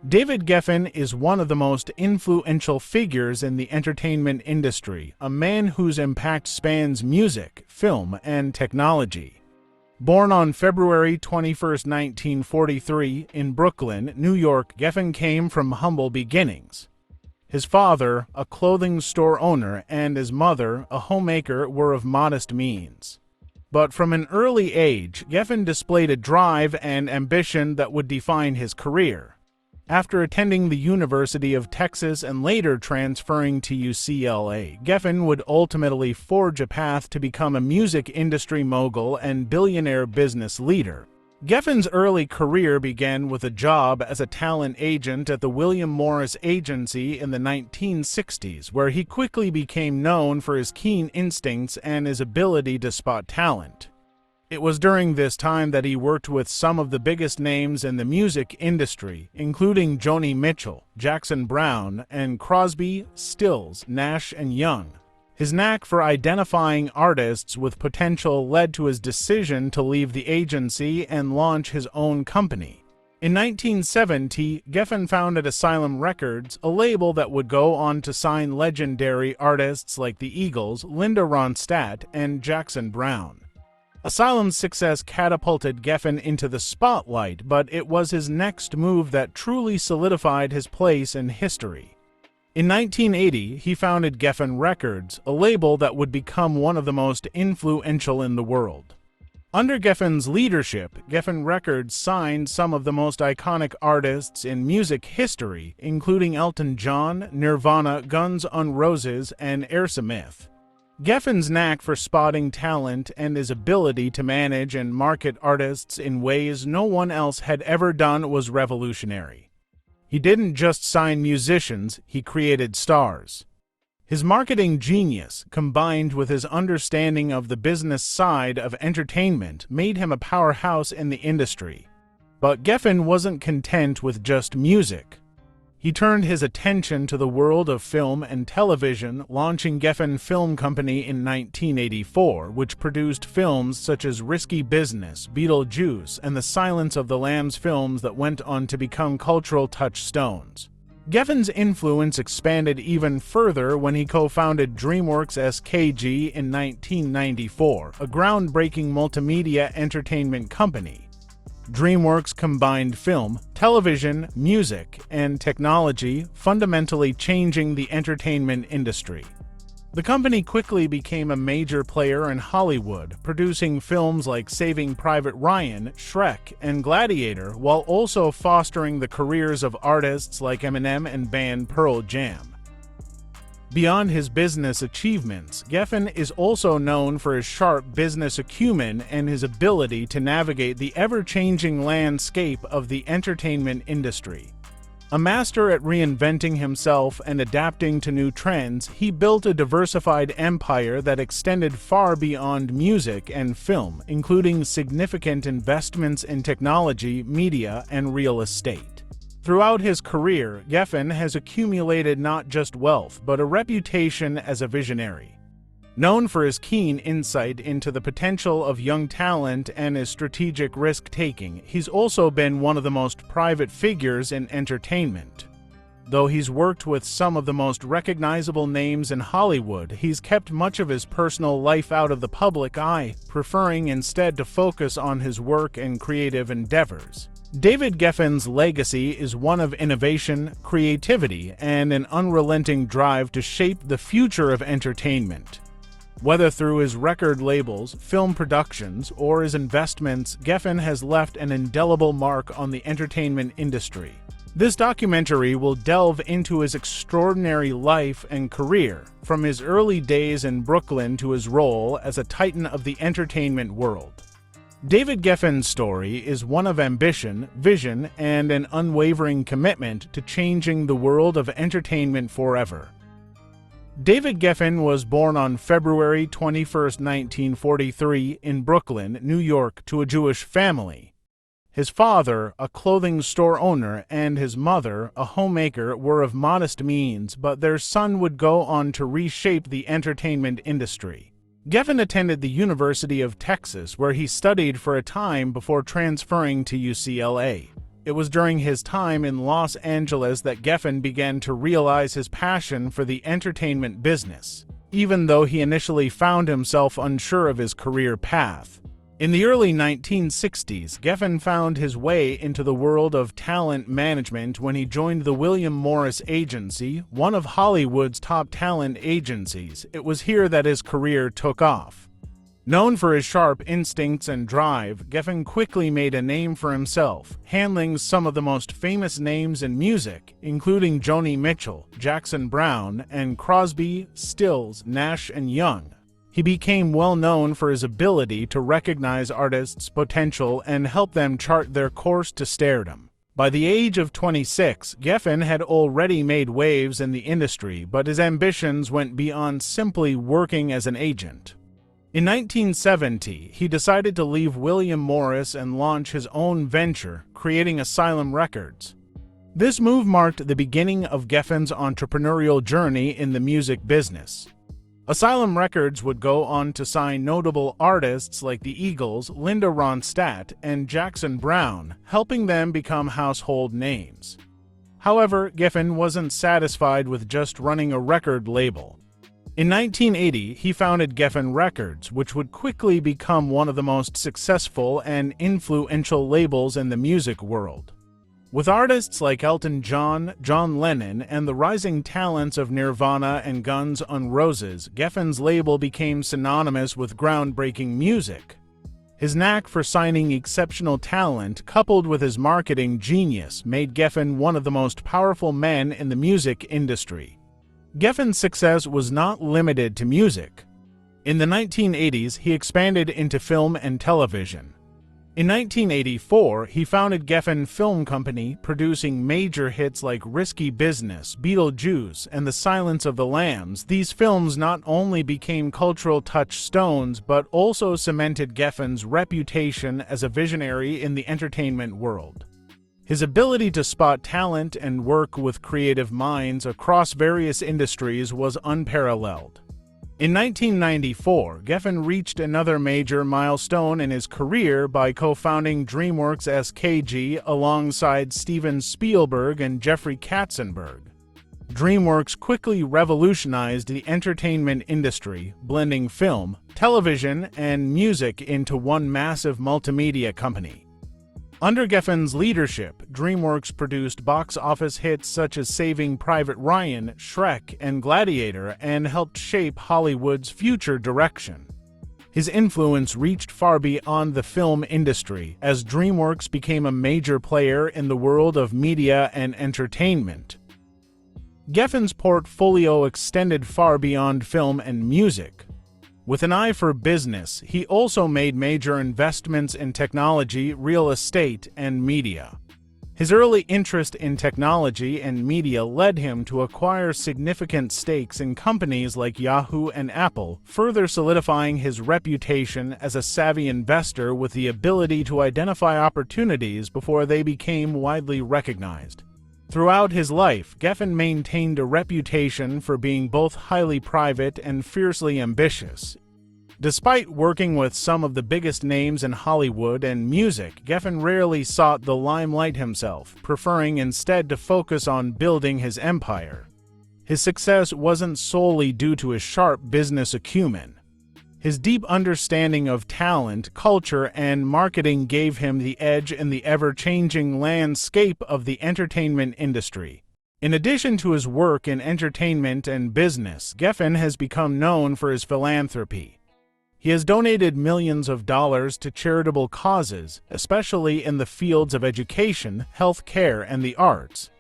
David Geffen is one of the most influential figures in the entertainment industry, a man whose impact spans music, film, and technology. Born on February 21, 1943, in Brooklyn, New York, Geffen came from humble beginnings. His father, a clothing store owner, and his mother, a homemaker, were of modest means. But from an early age, Geffen displayed a drive and ambition that would define his career. After attending the University of Texas and later transferring to UCLA, Geffen would ultimately forge a path to become a music industry mogul and billionaire business leader. Geffen's early career began with a job as a talent agent at the William Morris Agency in the 1960s, where he quickly became known for his keen instincts and his ability to spot talent. It was during this time that he worked with some of the biggest names in the music industry, including Joni Mitchell, Jackson Browne, and Crosby, Stills, Nash & Young. His knack for identifying artists with potential led to his decision to leave the agency and launch his own company. In 1970, Geffen founded Asylum Records, a label that would go on to sign legendary artists like the Eagles, Linda Ronstadt, and Jackson Browne. Asylum's success catapulted Geffen into the spotlight, but it was his next move that truly solidified his place in history. In 1980, he founded Geffen Records, a label that would become one of the most influential in the world. Under Geffen's leadership, Geffen Records signed some of the most iconic artists in music history, including Elton John, Nirvana, Guns N' Roses, and Aerosmith. Geffen's knack for spotting talent and his ability to manage and market artists in ways no one else had ever done was revolutionary. He didn't just sign musicians, he created stars. His marketing genius, combined with his understanding of the business side of entertainment, made him a powerhouse in the industry. But Geffen wasn't content with just music. He turned his attention to the world of film and television, launching Geffen Film Company in 1984, which produced films such as Risky Business, Beetlejuice, and the Silence of the Lambs films that went on to become cultural touchstones. Geffen's influence expanded even further when he co-founded DreamWorks SKG in 1994, a groundbreaking multimedia entertainment company. DreamWorks combined film, television, music, and technology, fundamentally changing the entertainment industry. The company quickly became a major player in Hollywood, producing films like Saving Private Ryan, Shrek, and Gladiator, while also fostering the careers of artists like Eminem and band Pearl Jam. Beyond his business achievements, Geffen is also known for his sharp business acumen and his ability to navigate the ever-changing landscape of the entertainment industry. A master at reinventing himself and adapting to new trends, he built a diversified empire that extended far beyond music and film, including significant investments in technology, media, and real estate. Throughout his career, Geffen has accumulated not just wealth, but a reputation as a visionary. Known for his keen insight into the potential of young talent and his strategic risk-taking, he's also been one of the most private figures in entertainment. Though he's worked with some of the most recognizable names in Hollywood, he's kept much of his personal life out of the public eye, preferring instead to focus on his work and creative endeavors. David Geffen's legacy is one of innovation, creativity, and an unrelenting drive to shape the future of entertainment. Whether through his record labels, film productions, or his investments, Geffen has left an indelible mark on the entertainment industry. This documentary will delve into his extraordinary life and career, from his early days in Brooklyn to his role as a titan of the entertainment world. David Geffen's story is one of ambition, vision, and an unwavering commitment to changing the world of entertainment forever. David Geffen was born on February 21, 1943, in Brooklyn, New York, to a Jewish family. His father, a clothing store owner, and his mother, a homemaker, were of modest means, but their son would go on to reshape the entertainment industry. Geffen attended the University of Texas, where he studied for a time before transferring to UCLA. It was during his time in Los Angeles that Geffen began to realize his passion for the entertainment business, even though he initially found himself unsure of his career path. In the early 1960s, Geffen found his way into the world of talent management when he joined the William Morris Agency, one of Hollywood's top talent agencies. It was here that his career took off. Known for his sharp instincts and drive, Geffen quickly made a name for himself, handling some of the most famous names in music, including Joni Mitchell, Jackson Browne, and Crosby, Stills, Nash & Young. He became well known for his ability to recognize artists' potential and help them chart their course to stardom. By the age of 26, Geffen had already made waves in the industry, but his ambitions went beyond simply working as an agent. In 1970, he decided to leave William Morris and launch his own venture, creating Asylum Records. This move marked the beginning of Geffen's entrepreneurial journey in the music business. Asylum Records would go on to sign notable artists like the Eagles, Linda Ronstadt, and Jackson Browne, helping them become household names. However, Geffen wasn't satisfied with just running a record label. In 1980, he founded Geffen Records, which would quickly become one of the most successful and influential labels in the music world. With artists like Elton John, John Lennon, and the rising talents of Nirvana and Guns N' Roses, Geffen's label became synonymous with groundbreaking music. His knack for signing exceptional talent, coupled with his marketing genius, made Geffen one of the most powerful men in the music industry. Geffen's success was not limited to music. In the 1980s, he expanded into film and television. In 1984, he founded Geffen Film Company, producing major hits like Risky Business, Beetlejuice, and The Silence of the Lambs. These films not only became cultural touchstones, but also cemented Geffen's reputation as a visionary in the entertainment world. His ability to spot talent and work with creative minds across various industries was unparalleled. In 1994, Geffen reached another major milestone in his career by co-founding DreamWorks SKG alongside Steven Spielberg and Jeffrey Katzenberg. DreamWorks quickly revolutionized the entertainment industry, blending film, television, and music into one massive multimedia company. Under Geffen's leadership, DreamWorks produced box office hits such as Saving Private Ryan, Shrek, and Gladiator, and helped shape Hollywood's future direction. His influence reached far beyond the film industry, as DreamWorks became a major player in the world of media and entertainment. Geffen's portfolio extended far beyond film and music. With an eye for business, he also made major investments in technology, real estate, and media. His early interest in technology and media led him to acquire significant stakes in companies like Yahoo and Apple, further solidifying his reputation as a savvy investor with the ability to identify opportunities before they became widely recognized. Throughout his life, Geffen maintained a reputation for being both highly private and fiercely ambitious. Despite working with some of the biggest names in Hollywood and music, Geffen rarely sought the limelight himself, preferring instead to focus on building his empire. His success wasn't solely due to his sharp business acumen. His deep understanding of talent, culture, and marketing gave him the edge in the ever-changing landscape of the entertainment industry. In addition to his work in entertainment and business, Geffen has become known for his philanthropy. He has donated millions of dollars to charitable causes, especially in the fields of education, health care, and the arts.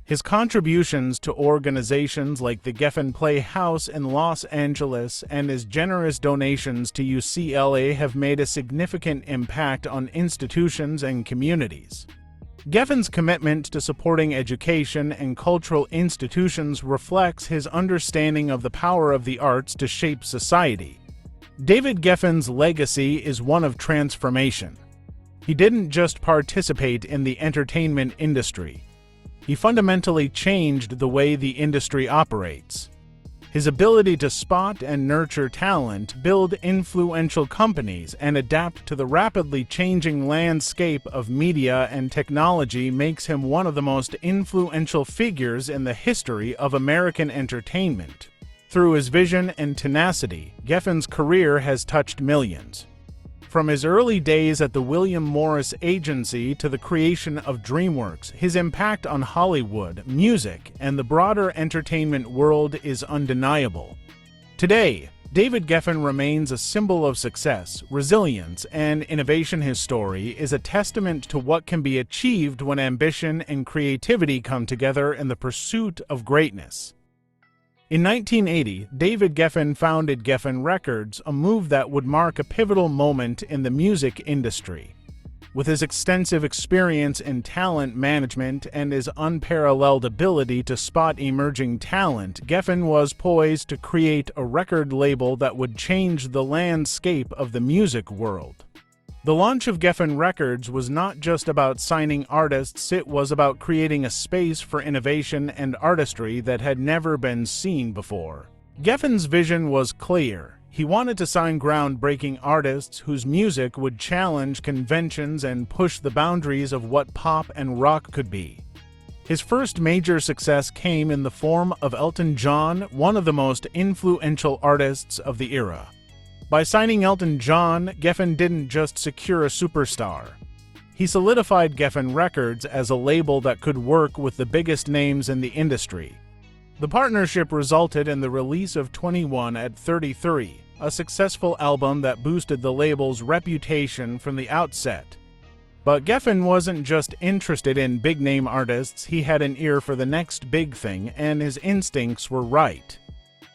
His contributions to organizations like the Geffen Playhouse in Los Angeles and his generous donations to UCLA have made a significant impact on institutions and communities. Geffen's commitment to supporting education and cultural institutions reflects his understanding of the power of the arts to shape society. David Geffen's legacy is one of transformation. He didn't just participate in the entertainment industry. He fundamentally changed the way the industry operates. His ability to spot and nurture talent, build influential companies, and adapt to the rapidly changing landscape of media and technology makes him one of the most influential figures in the history of American entertainment. Through his vision and tenacity, Geffen's career has touched millions. From his early days at the William Morris Agency to the creation of DreamWorks, his impact on Hollywood, music, and the broader entertainment world is undeniable. Today, David Geffen remains a symbol of success, resilience, and innovation. His story is a testament to what can be achieved when ambition and creativity come together in the pursuit of greatness. In 1980, David Geffen founded Geffen Records, a move that would mark a pivotal moment in the music industry. With his extensive experience in talent management and his unparalleled ability to spot emerging talent, Geffen was poised to create a record label that would change the landscape of the music world. The launch of Geffen Records was not just about signing artists, it was about creating a space for innovation and artistry that had never been seen before. Geffen's vision was clear. He wanted to sign groundbreaking artists whose music would challenge conventions and push the boundaries of what pop and rock could be. His first major success came in the form of Elton John, one of the most influential artists of the era. By signing Elton John, Geffen didn't just secure a superstar. He solidified Geffen Records as a label that could work with the biggest names in the industry. The partnership resulted in the release of 21 at 33, a successful album that boosted the label's reputation from the outset. But Geffen wasn't just interested in big-name artists, he had an ear for the next big thing, and his instincts were right.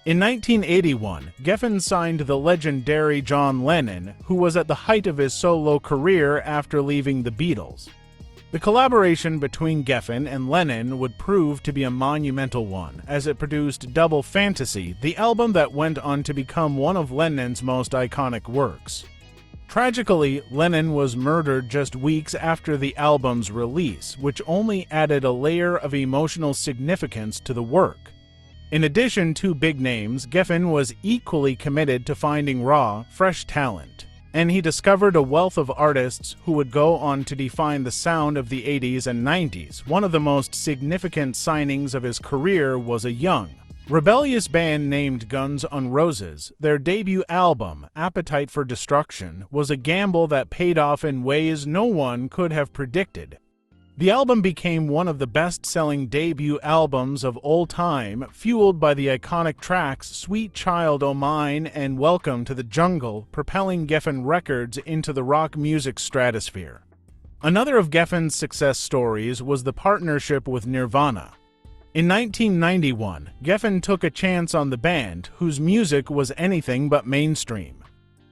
In 1981, Geffen signed the legendary John Lennon, who was at the height of his solo career after leaving the Beatles. The collaboration between Geffen and Lennon would prove to be a monumental one, as it produced Double Fantasy, the album that went on to become one of Lennon's most iconic works. Tragically, Lennon was murdered just weeks after the album's release, which only added a layer of emotional significance to the work. In addition to big names, Geffen was equally committed to finding raw, fresh talent, and he discovered a wealth of artists who would go on to define the sound of the 80s and 90s. One of the most significant signings of his career was a young, rebellious band named Guns N' Roses. Their debut album, Appetite for Destruction, was a gamble that paid off in ways no one could have predicted. The album became one of the best-selling debut albums of all time, fueled by the iconic tracks Sweet Child O' Mine and Welcome to the Jungle, propelling Geffen Records into the rock music stratosphere. Another of Geffen's success stories was the partnership with Nirvana. In 1991, Geffen took a chance on the band, whose music was anything but mainstream.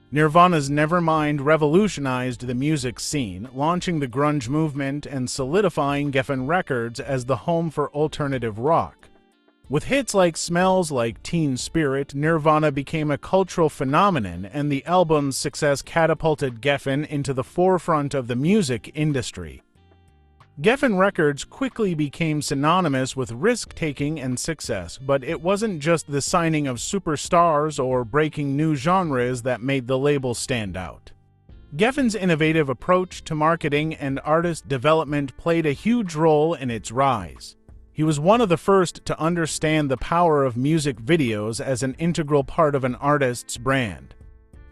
Nirvana's Nevermind revolutionized the music scene, launching the grunge movement and solidifying Geffen Records as the home for alternative rock. With hits like Smells Like Teen Spirit, Nirvana became a cultural phenomenon, and the album's success catapulted Geffen into the forefront of the music industry. Geffen Records quickly became synonymous with risk-taking and success, but it wasn't just the signing of superstars or breaking new genres that made the label stand out. Geffen's innovative approach to marketing and artist development played a huge role in its rise. He was one of the first to understand the power of music videos as an integral part of an artist's brand.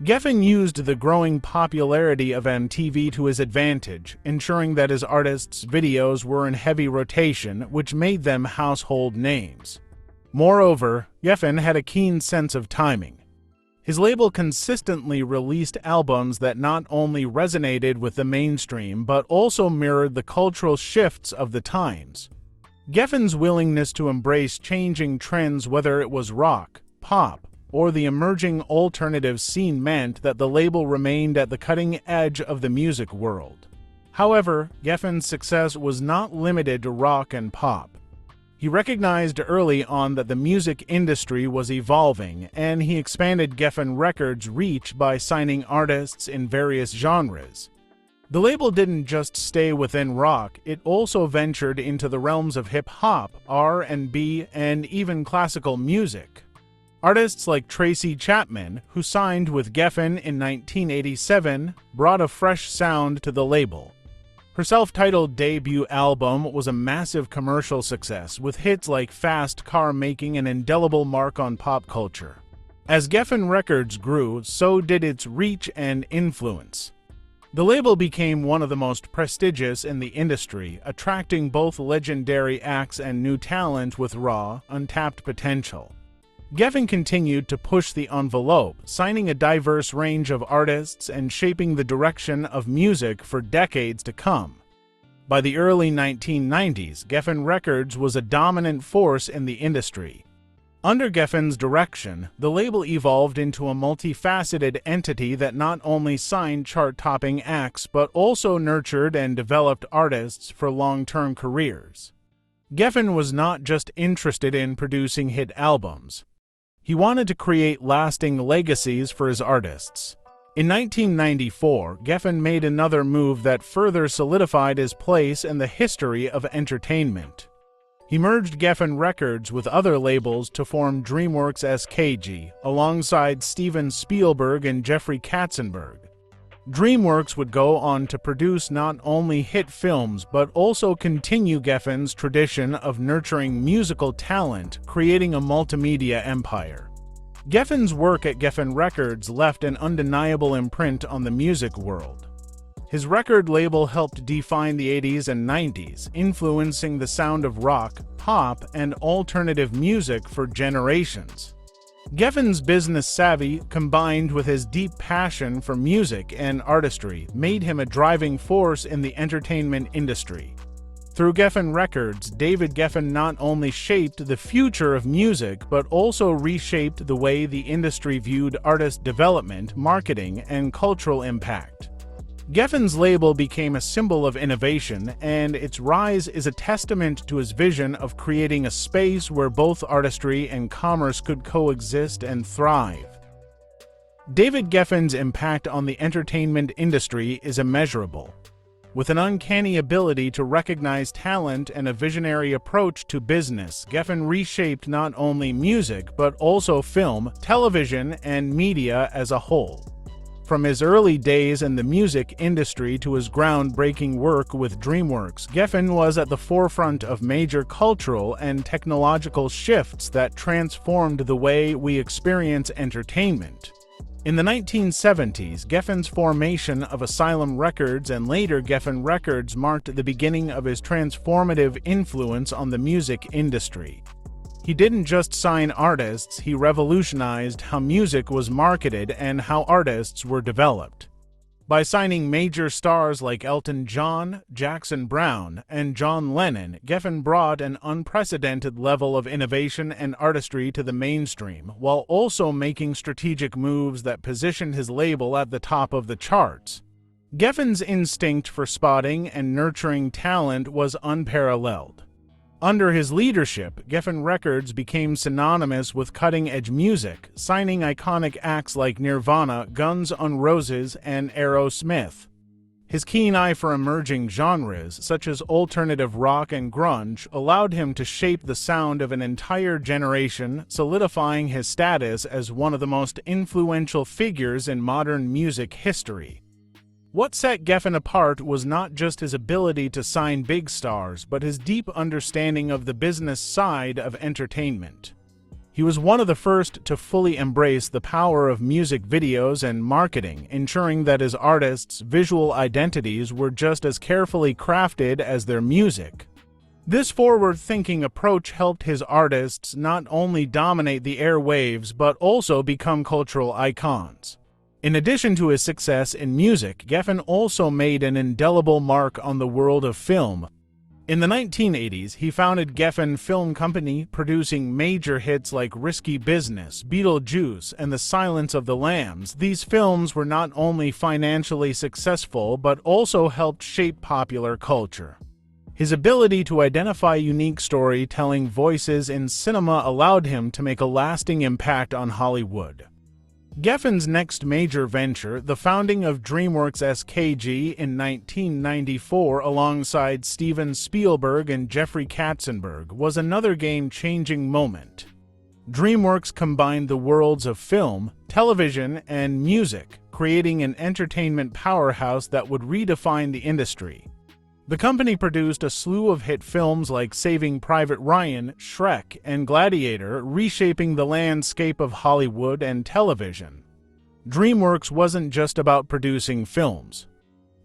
Geffen used the growing popularity of MTV to his advantage, ensuring that his artists' videos were in heavy rotation, which made them household names. Moreover, Geffen had a keen sense of timing. His label consistently released albums that not only resonated with the mainstream but also mirrored the cultural shifts of the times. Geffen's willingness to embrace changing trends, whether it was rock, pop, or the emerging alternative scene, meant that the label remained at the cutting edge of the music world. However, Geffen's success was not limited to rock and pop. He recognized early on that the music industry was evolving, and he expanded Geffen Records' reach by signing artists in various genres. The label didn't just stay within rock, it also ventured into the realms of hip-hop, R&B, and even classical music. Artists like Tracy Chapman, who signed with Geffen in 1987, brought a fresh sound to the label. Her self-titled debut album was a massive commercial success, with hits like Fast Car making an indelible mark on pop culture. As Geffen Records grew, so did its reach and influence. The label became one of the most prestigious in the industry, attracting both legendary acts and new talent with raw, untapped potential. Geffen continued to push the envelope, signing a diverse range of artists and shaping the direction of music for decades to come. By the early 1990s, Geffen Records was a dominant force in the industry. Under Geffen's direction, the label evolved into a multifaceted entity that not only signed chart-topping acts but also nurtured and developed artists for long-term careers. Geffen was not just interested in producing hit albums. He wanted to create lasting legacies for his artists. In 1994, Geffen made another move that further solidified his place in the history of entertainment. He merged Geffen Records with other labels to form DreamWorks SKG, alongside Steven Spielberg and Jeffrey Katzenberg. DreamWorks would go on to produce not only hit films but also continue Geffen's tradition of nurturing musical talent, creating a multimedia empire. Geffen's work at Geffen Records left an undeniable imprint on the music world. His record label helped define the 80s and 90s, influencing the sound of rock, pop, and alternative music for generations. Geffen's business savvy, combined with his deep passion for music and artistry, made him a driving force in the entertainment industry. Through Geffen Records, David Geffen not only shaped the future of music but also reshaped the way the industry viewed artist development, marketing, and cultural impact. Geffen's label became a symbol of innovation, and its rise is a testament to his vision of creating a space where both artistry and commerce could coexist and thrive. David Geffen's impact on the entertainment industry is immeasurable. With an uncanny ability to recognize talent and a visionary approach to business, Geffen reshaped not only music but also film, television, and media as a whole. From his early days in the music industry to his groundbreaking work with DreamWorks, Geffen was at the forefront of major cultural and technological shifts that transformed the way we experience entertainment. In the 1970s, Geffen's formation of Asylum Records and later Geffen Records marked the beginning of his transformative influence on the music industry. He didn't just sign artists, he revolutionized how music was marketed and how artists were developed. By signing major stars like Elton John, Jackson Browne, and John Lennon, Geffen brought an unprecedented level of innovation and artistry to the mainstream, while also making strategic moves that positioned his label at the top of the charts. Geffen's instinct for spotting and nurturing talent was unparalleled. Under his leadership, Geffen Records became synonymous with cutting-edge music, signing iconic acts like Nirvana, Guns N' Roses, and Aerosmith. His keen eye for emerging genres, such as alternative rock and grunge, allowed him to shape the sound of an entire generation, solidifying his status as one of the most influential figures in modern music history. What set Geffen apart was not just his ability to sign big stars, but his deep understanding of the business side of entertainment. He was one of the first to fully embrace the power of music videos and marketing, ensuring that his artists' visual identities were just as carefully crafted as their music. This forward-thinking approach helped his artists not only dominate the airwaves but also become cultural icons. In addition to his success in music, Geffen also made an indelible mark on the world of film. In the 1980s, he founded Geffen Film Company, producing major hits like Risky Business, Beetlejuice, and The Silence of the Lambs. These films were not only financially successful but also helped shape popular culture. His ability to identify unique storytelling voices in cinema allowed him to make a lasting impact on Hollywood. Geffen's next major venture, the founding of DreamWorks SKG in 1994 alongside Steven Spielberg and Jeffrey Katzenberg, was another game-changing moment. DreamWorks combined the worlds of film, television, and music, creating an entertainment powerhouse that would redefine the industry. The company produced a slew of hit films like Saving Private Ryan, Shrek, and Gladiator, reshaping the landscape of Hollywood and television. DreamWorks wasn't just about producing films.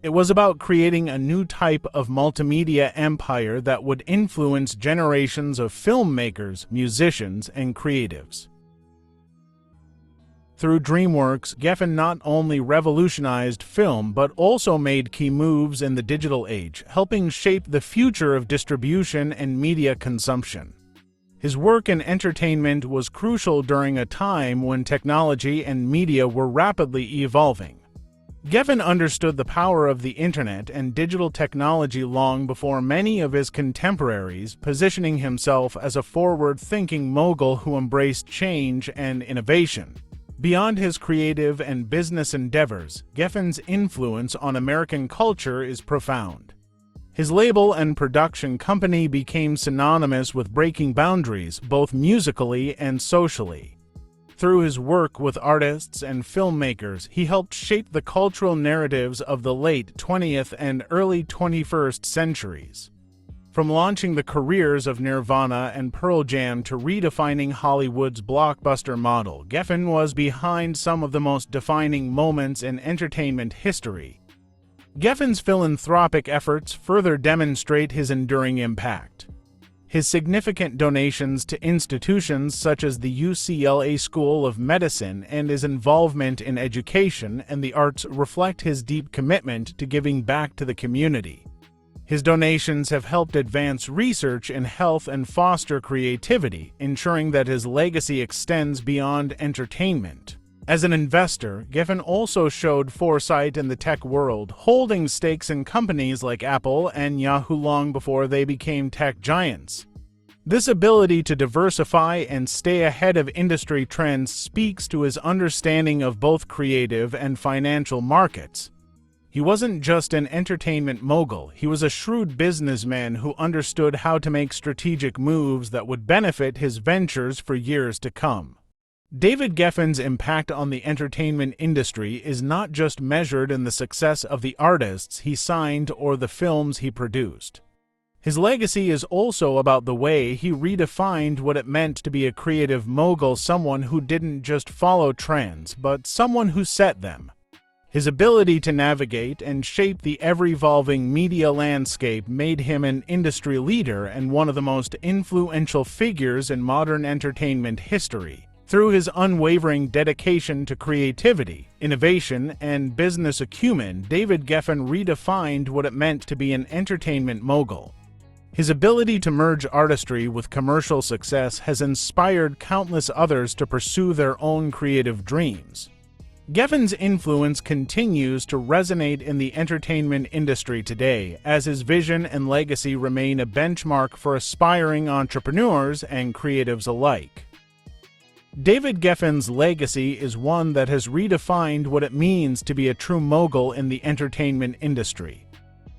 It was about creating a new type of multimedia empire that would influence generations of filmmakers, musicians, and creatives. Through DreamWorks, Geffen not only revolutionized film but also made key moves in the digital age, helping shape the future of distribution and media consumption. His work in entertainment was crucial during a time when technology and media were rapidly evolving. Geffen understood the power of the internet and digital technology long before many of his contemporaries, positioning himself as a forward-thinking mogul who embraced change and innovation. Beyond his creative and business endeavors, Geffen's influence on American culture is profound. His label and production company became synonymous with breaking boundaries, both musically and socially. Through his work with artists and filmmakers, he helped shape the cultural narratives of the late 20th and early 21st centuries. From launching the careers of Nirvana and Pearl Jam to redefining Hollywood's blockbuster model, Geffen was behind some of the most defining moments in entertainment history. Geffen's philanthropic efforts further demonstrate his enduring impact. His significant donations to institutions such as the UCLA School of Medicine and his involvement in education and the arts reflect his deep commitment to giving back to the community. His donations have helped advance research in health and foster creativity, ensuring that his legacy extends beyond entertainment. As an investor, Geffen also showed foresight in the tech world, holding stakes in companies like Apple and Yahoo long before they became tech giants. This ability to diversify and stay ahead of industry trends speaks to his understanding of both creative and financial markets. He wasn't just an entertainment mogul, he was a shrewd businessman who understood how to make strategic moves that would benefit his ventures for years to come. David Geffen's impact on the entertainment industry is not just measured in the success of the artists he signed or the films he produced. His legacy is also about the way he redefined what it meant to be a creative mogul, someone who didn't just follow trends, but someone who set them. His ability to navigate and shape the ever-evolving media landscape made him an industry leader and one of the most influential figures in modern entertainment history. Through his unwavering dedication to creativity, innovation, and business acumen, David Geffen redefined what it meant to be an entertainment mogul. His ability to merge artistry with commercial success has inspired countless others to pursue their own creative dreams. Geffen's influence continues to resonate in the entertainment industry today, as his vision and legacy remain a benchmark for aspiring entrepreneurs and creatives alike. David Geffen's legacy is one that has redefined what it means to be a true mogul in the entertainment industry.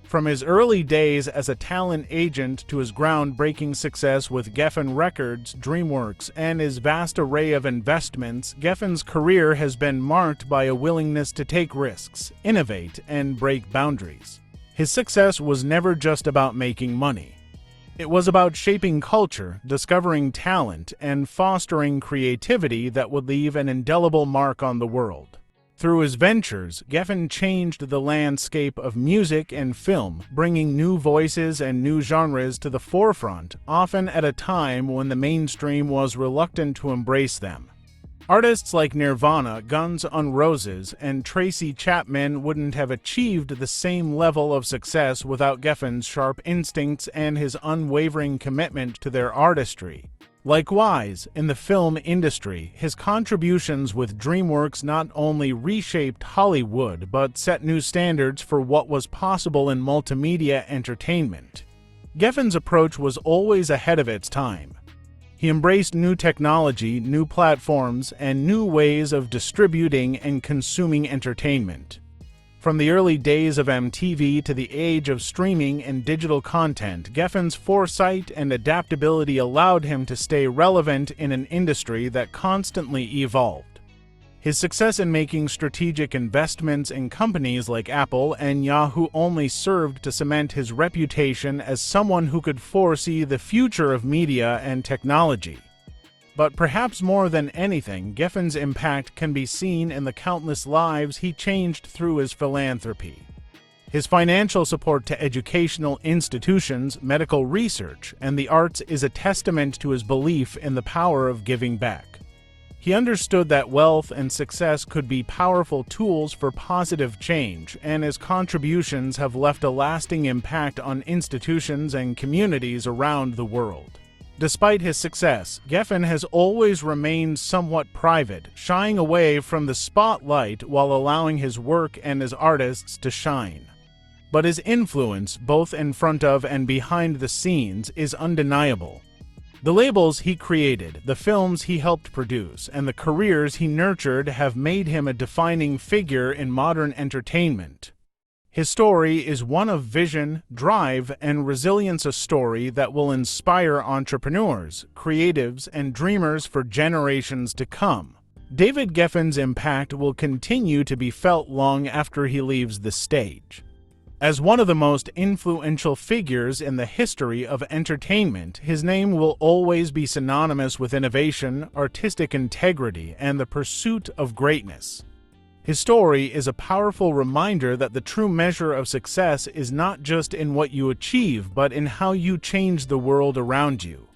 From his early days as a talent agent to his groundbreaking success with Geffen Records, DreamWorks, and his vast array of investments, Geffen's career has been marked by a willingness to take risks, innovate, and break boundaries. His success was never just about making money. It was about shaping culture, discovering talent, and fostering creativity that would leave an indelible mark on the world. Through his ventures, Geffen changed the landscape of music and film, bringing new voices and new genres to the forefront, often at a time when the mainstream was reluctant to embrace them. Artists like Nirvana, Guns N' Roses, and Tracy Chapman wouldn't have achieved the same level of success without Geffen's sharp instincts and his unwavering commitment to their artistry. Likewise, in the film industry, his contributions with DreamWorks not only reshaped Hollywood but set new standards for what was possible in multimedia entertainment. Geffen's approach was always ahead of its time. He embraced new technology, new platforms, and new ways of distributing and consuming entertainment. From the early days of MTV to the age of streaming and digital content, Geffen's foresight and adaptability allowed him to stay relevant in an industry that constantly evolved. His success in making strategic investments in companies like Apple and Yahoo only served to cement his reputation as someone who could foresee the future of media and technology. But perhaps more than anything, Geffen's impact can be seen in the countless lives he changed through his philanthropy. His financial support to educational institutions, medical research, and the arts is a testament to his belief in the power of giving back. He understood that wealth and success could be powerful tools for positive change, and his contributions have left a lasting impact on institutions and communities around the world. Despite his success, Geffen has always remained somewhat private, shying away from the spotlight while allowing his work and his artists to shine. But his influence, both in front of and behind the scenes, is undeniable. The labels he created, the films he helped produce, and the careers he nurtured have made him a defining figure in modern entertainment. His story is one of vision, drive, and resilience, a story that will inspire entrepreneurs, creatives, and dreamers for generations to come. David Geffen's impact will continue to be felt long after he leaves the stage. As one of the most influential figures in the history of entertainment, his name will always be synonymous with innovation, artistic integrity, and the pursuit of greatness. His story is a powerful reminder that the true measure of success is not just in what you achieve, but in how you change the world around you.